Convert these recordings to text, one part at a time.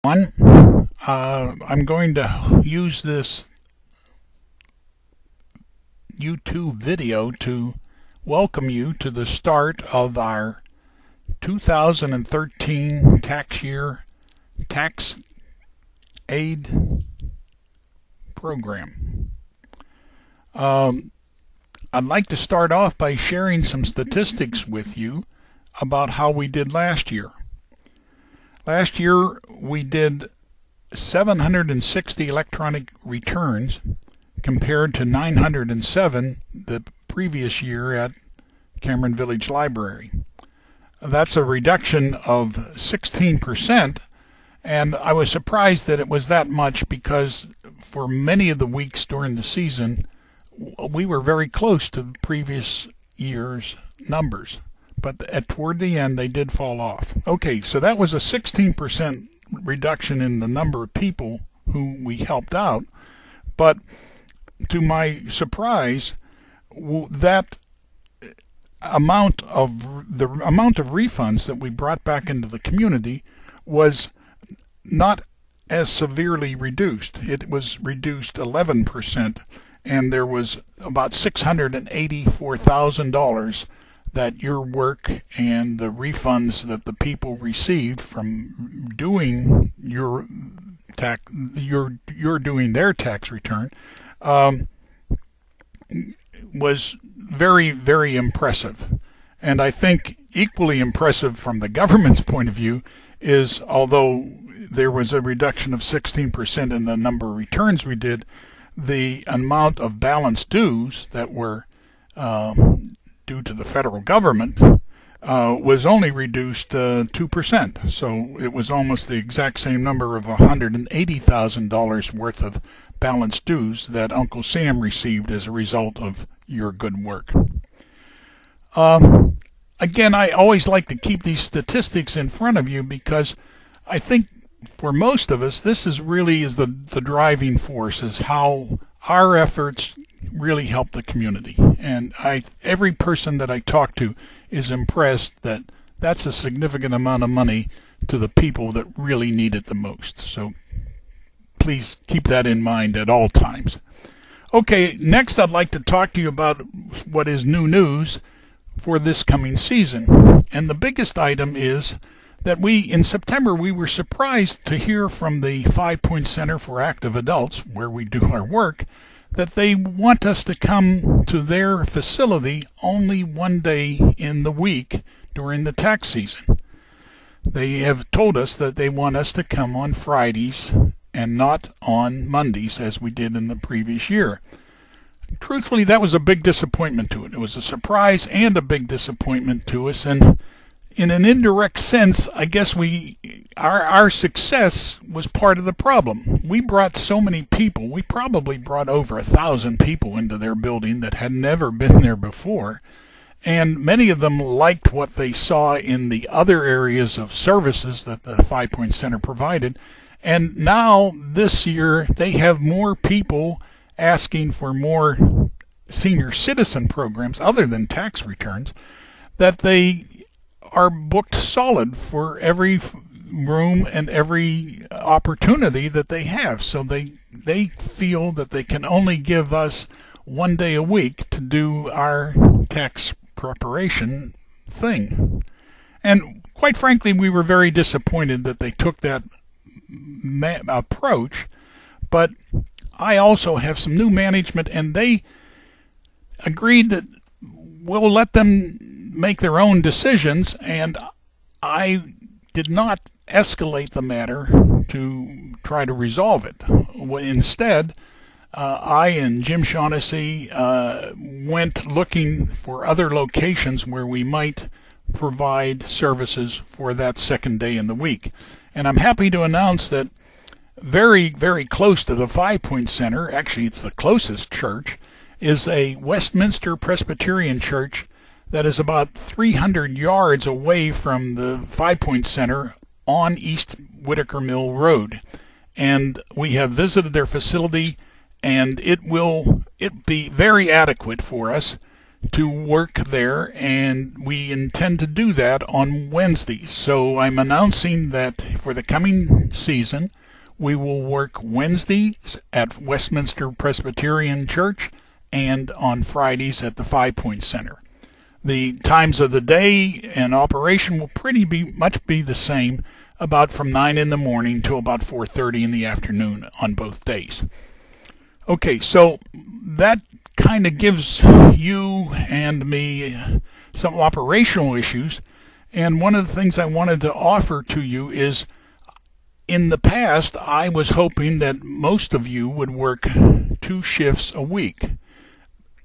I'm going to use this YouTube video to welcome you to the start of our 2013 tax year tax aid program. I'd like to start off by sharing some statistics with you about how we did last year. Last year we did 760 electronic returns compared to 907 the previous year at Cameron Village Library. That's a reduction of 16%, and I was surprised that it was that much because for many of the weeks during the season we were very close to previous year's numbers, but toward the end they did fall off. Okay, so that was a 16% reduction in the number of people who we helped out, but to my surprise, that amount of refunds that we brought back into the community was not as severely reduced. It was reduced 11%, and there was about $684,000 that your work and the refunds that the people received from doing your doing their tax return was very, very impressive. And I think equally impressive from the government's point of view is, although there was a reduction of 16% in the number of returns we did, the amount of balance dues that were due to the federal government was only reduced 2%. So it was almost the exact same number of $180,000 worth of balance dues that Uncle Sam received as a result of your good work. Again, I always like to keep these statistics in front of you because I think for most of us this is the driving force, is how our efforts really help the community. And every person that I talk to is impressed that that's a significant amount of money to the people that really need it the most. So please keep that in mind at all times. Okay, next I'd like to talk to you about what is new news for this coming season. And the biggest item is that in September we were surprised to hear from the 5 Point Center for Active Adults, where we do our work, that they want us to come to their facility only one day in the week during the tax season. They have told us that they want us to come on Fridays and not on Mondays as we did in the previous year. Truthfully, that was a big disappointment to it. It was a surprise and a big disappointment to us, and in an indirect sense, I guess our success was part of the problem. We brought so many people. We probably brought over 1,000 people into their building that had never been there before, and many of them liked what they saw in the other areas of services that the 5 Point Center provided. And now, this year, they have more people asking for more senior citizen programs other than tax returns, that they are booked solid for every room and every opportunity that they have. So they feel that they can only give us one day a week to do our tax preparation thing. And quite frankly, we were very disappointed that they took that approach, but I also have some new management, and they agreed that we'll let them make their own decisions, and I did not escalate the matter to try to resolve it. Instead, I and Jim Shaughnessy went looking for other locations where we might provide services for that second day in the week. And I'm happy to announce that very, very close to the 5 Point Center, actually it's the closest church, is a Westminster Presbyterian Church that is about 300 yards away from the 5 Point Center on East Whitaker Mill Road. And we have visited their facility, and it be very adequate for us to work there, and we intend to do that on Wednesdays. So I'm announcing that for the coming season, we will work Wednesdays at Westminster Presbyterian Church and on Fridays at the 5 Point Center. The times of the day and operation will much be the same, about from 9 in the morning to about 4:30 in the afternoon on both days. Okay, so that kind of gives you and me some operational issues. And one of the things I wanted to offer to you is, in the past, I was hoping that most of you would work 2 shifts a week,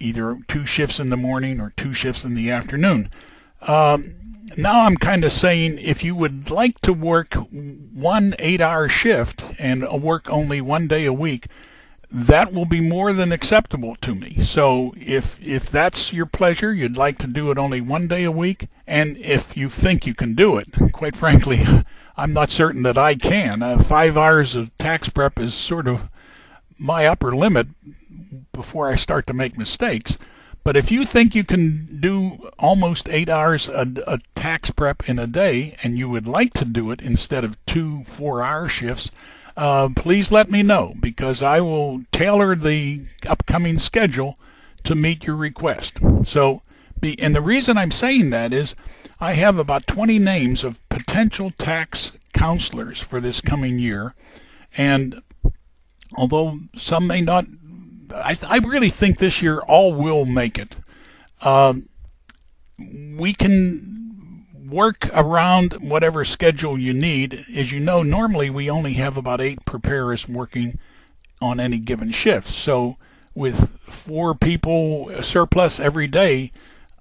either 2 shifts in the morning or 2 shifts in the afternoon. Now I'm kind of saying, if you would like to work 1 8-hour shift and work only 1 day a week, that will be more than acceptable to me. So if that's your pleasure, you'd like to do it only 1 day a week, and if you think you can do it, quite frankly, I'm not certain that I can. 5 hours of tax prep is sort of my upper limit before I start to make mistakes. But if you think you can do almost 8 hours a tax prep in a day, and you would like to do it instead of 2 4-hour shifts, please let me know, because I will tailor the upcoming schedule to meet your request. And the reason I'm saying that is I have about 20 names of potential tax counselors for this coming year, and although some may not, I really think this year all will make it. We can work around whatever schedule you need. As you know, normally we only have about 8 preparers working on any given shift. So with 4 people surplus every day,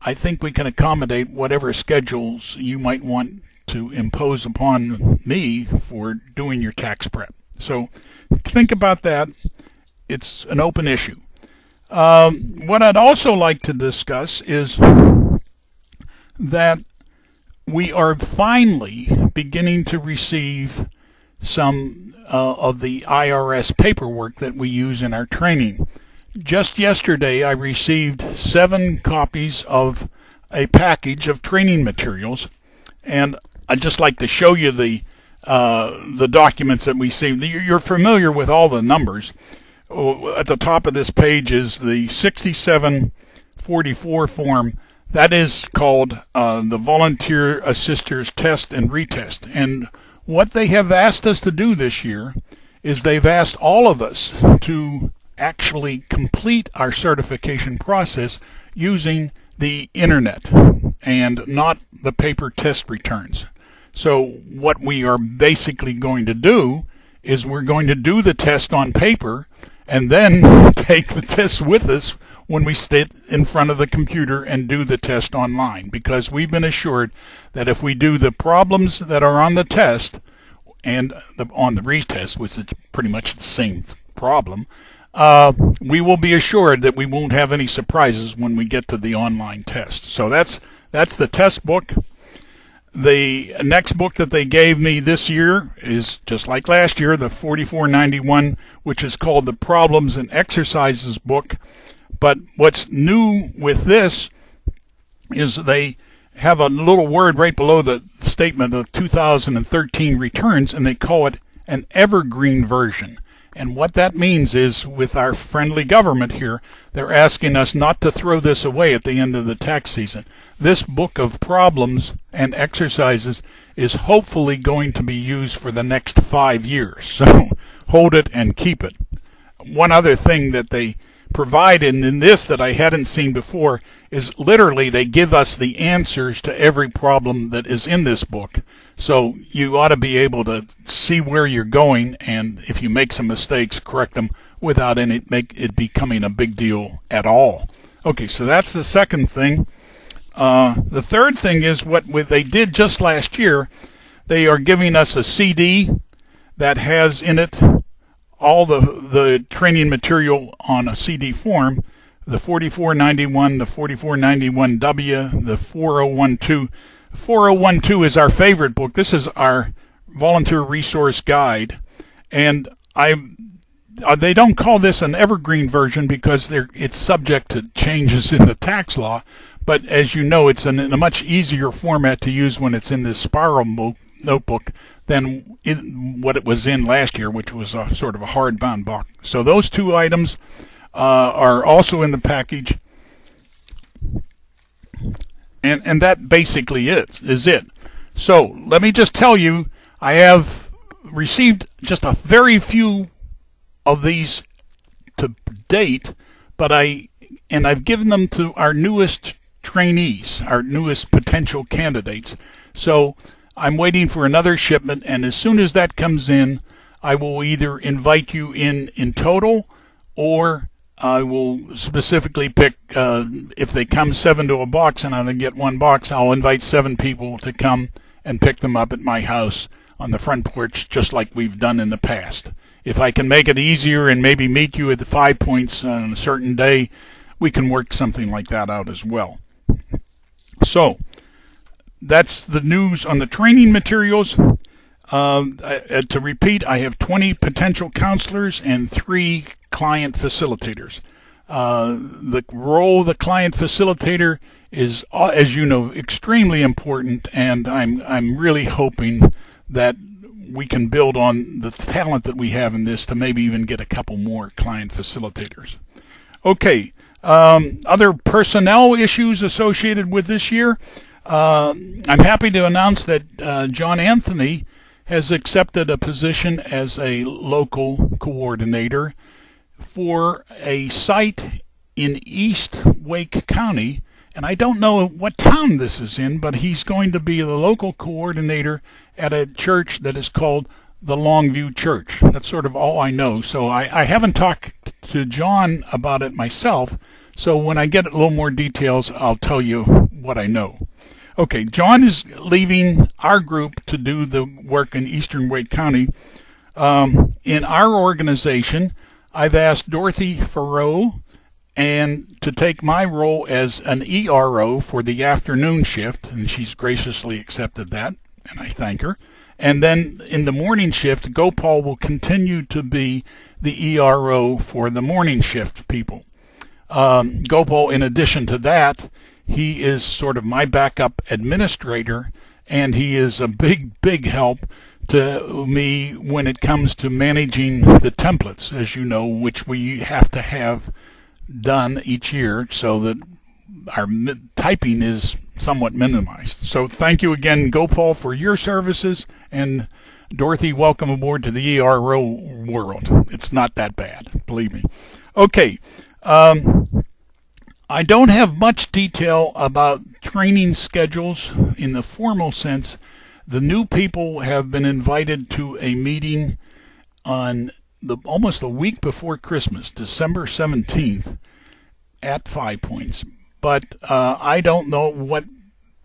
I think we can accommodate whatever schedules you might want to impose upon me for doing your tax prep. So think about that. It's an open issue. What I'd also like to discuss is that we are finally beginning to receive some of the IRS paperwork that we use in our training. Just yesterday, I received 7 copies of a package of training materials, and I'd just like to show you the documents that we see. You're familiar with all the numbers. At the top of this page is the 6744 form. That is called the Volunteer Assisters Test and Retest. And what they have asked us to do this year is they've asked all of us to actually complete our certification process using the internet and not the paper test returns. So what we are basically going to do is we're going to do the test on paper and then take the test with us when we sit in front of the computer and do the test online, because we've been assured that if we do the problems that are on the test and on the retest, which is pretty much the same problem, we will be assured that we won't have any surprises when we get to the online test. So that's the test book. The next book that they gave me this year is just like last year, the 4491, which is called the Problems and Exercises book. But what's new with this is they have a little word right below the statement of 2013 returns, and they call it an evergreen version. And what that means is, with our friendly government here, they're asking us not to throw this away at the end of the tax season. This book of problems and exercises is hopefully going to be used for the next 5 years. So hold it and keep it. One other thing that they provide in this that I hadn't seen before is literally they give us the answers to every problem that is in this book. So you ought to be able to see where you're going, and if you make some mistakes, correct them without it becoming a big deal at all. Okay, so that's the second thing. The third thing is what they did just last year. They are giving us a CD that has in it all the training material on a CD form, the 4491, the 4491W, the 4012. 4012 is our favorite book. This is our volunteer resource guide, and they don't call this an evergreen version because it's subject to changes in the tax law. But as you know, it's in a much easier format to use when it's in this spiral notebook than what it was in last year, which was a sort of a hardbound book. So those two items are also in the package. And that basically is it. So let me just tell you, I have received just a very few of these to date, but I've given them to our newest trainees, our newest potential candidates. So I'm waiting for another shipment, and as soon as that comes in, I will either invite you in total, or I will specifically pick, if they come 7 to a box and I get 1 box, I'll invite 7 people to come and pick them up at my house on the front porch, just like we've done in the past. If I can make it easier and maybe meet you at the 5 Points on a certain day, we can work something like that out as well. So that's the news on the training materials. To repeat, I have 20 potential counselors and 3 client facilitators. The role of the client facilitator is, as you know, extremely important, and I'm really hoping that we can build on the talent that we have in this to maybe even get a couple more client facilitators. Okay, other personnel issues associated with this year. I'm happy to announce that John Anthony has accepted a position as a local coordinator for a site in East Wake County, and I don't know what town this is in, but he's going to be the local coordinator at a church that is called the Longview Church. That's sort of all I know. So I haven't talked to John about it myself, so when I get a little more details, I'll tell you what I know. Okay, John is leaving our group to do the work in Eastern Wake County. In our organization, I've asked Dorothy Farrow to take my role as an ERO for the afternoon shift, and she's graciously accepted that, and I thank her. And then in the morning shift, Gopal will continue to be the ERO for the morning shift people. Gopal, in addition to that, he is sort of my backup administrator, and he is a big help to me when it comes to managing the templates, as you know, which we have to have done each year so that our typing is somewhat minimized. So thank you again, Gopal, for your services, and Dorothy, welcome aboard to the ERO world. It's not that bad, believe me. Okay, I don't have much detail about training schedules in the formal sense. The new people have been invited to a meeting on almost a week before Christmas, December 17th, at 5 Points. But I don't know what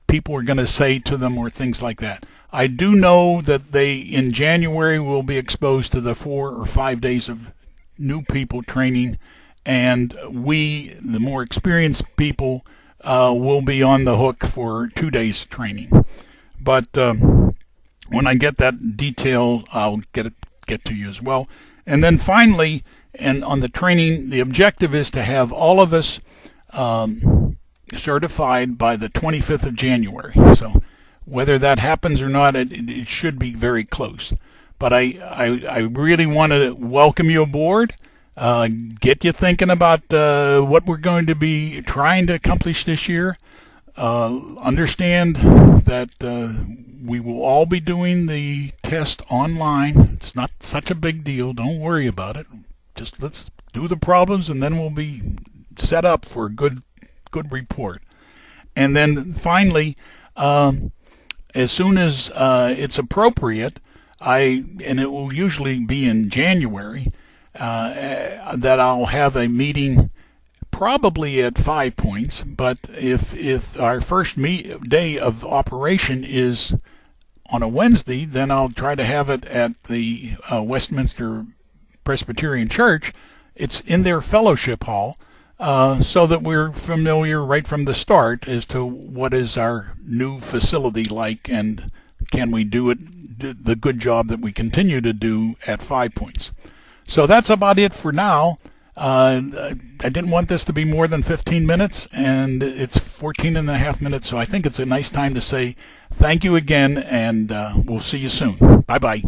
people are going to say to them or things like that. I do know that they, in January, will be exposed to the 4 or 5 days of new people training, and we, the more experienced people, will be on the hook for 2 days training. But when I get that detail, I'll get to you as well. And then finally, and on the training, the objective is to have all of us certified by the 25th of January. So whether that happens or not, it should be very close. But I really want to welcome you aboard, get you thinking about what we're going to be trying to accomplish this year. Understand that we will all be doing the test online. It's not such a big deal. Don't worry about it. Just let's do the problems, and then we'll be set up for a good report. And then finally, as soon as it's appropriate, and it will usually be in January, that I'll have a meeting probably at 5 Points, but if our first day of operation is on a Wednesday, then I'll try to have it at the Westminster Presbyterian Church. It's in their fellowship hall, so that we're familiar right from the start as to what is our new facility like, and can we do the good job that we continue to do at 5 Points. So that's about it for now. I didn't want this to be more than 15 minutes, and it's 14 and a half minutes, so I think it's a nice time to say thank you again, and we'll see you soon. Bye-bye.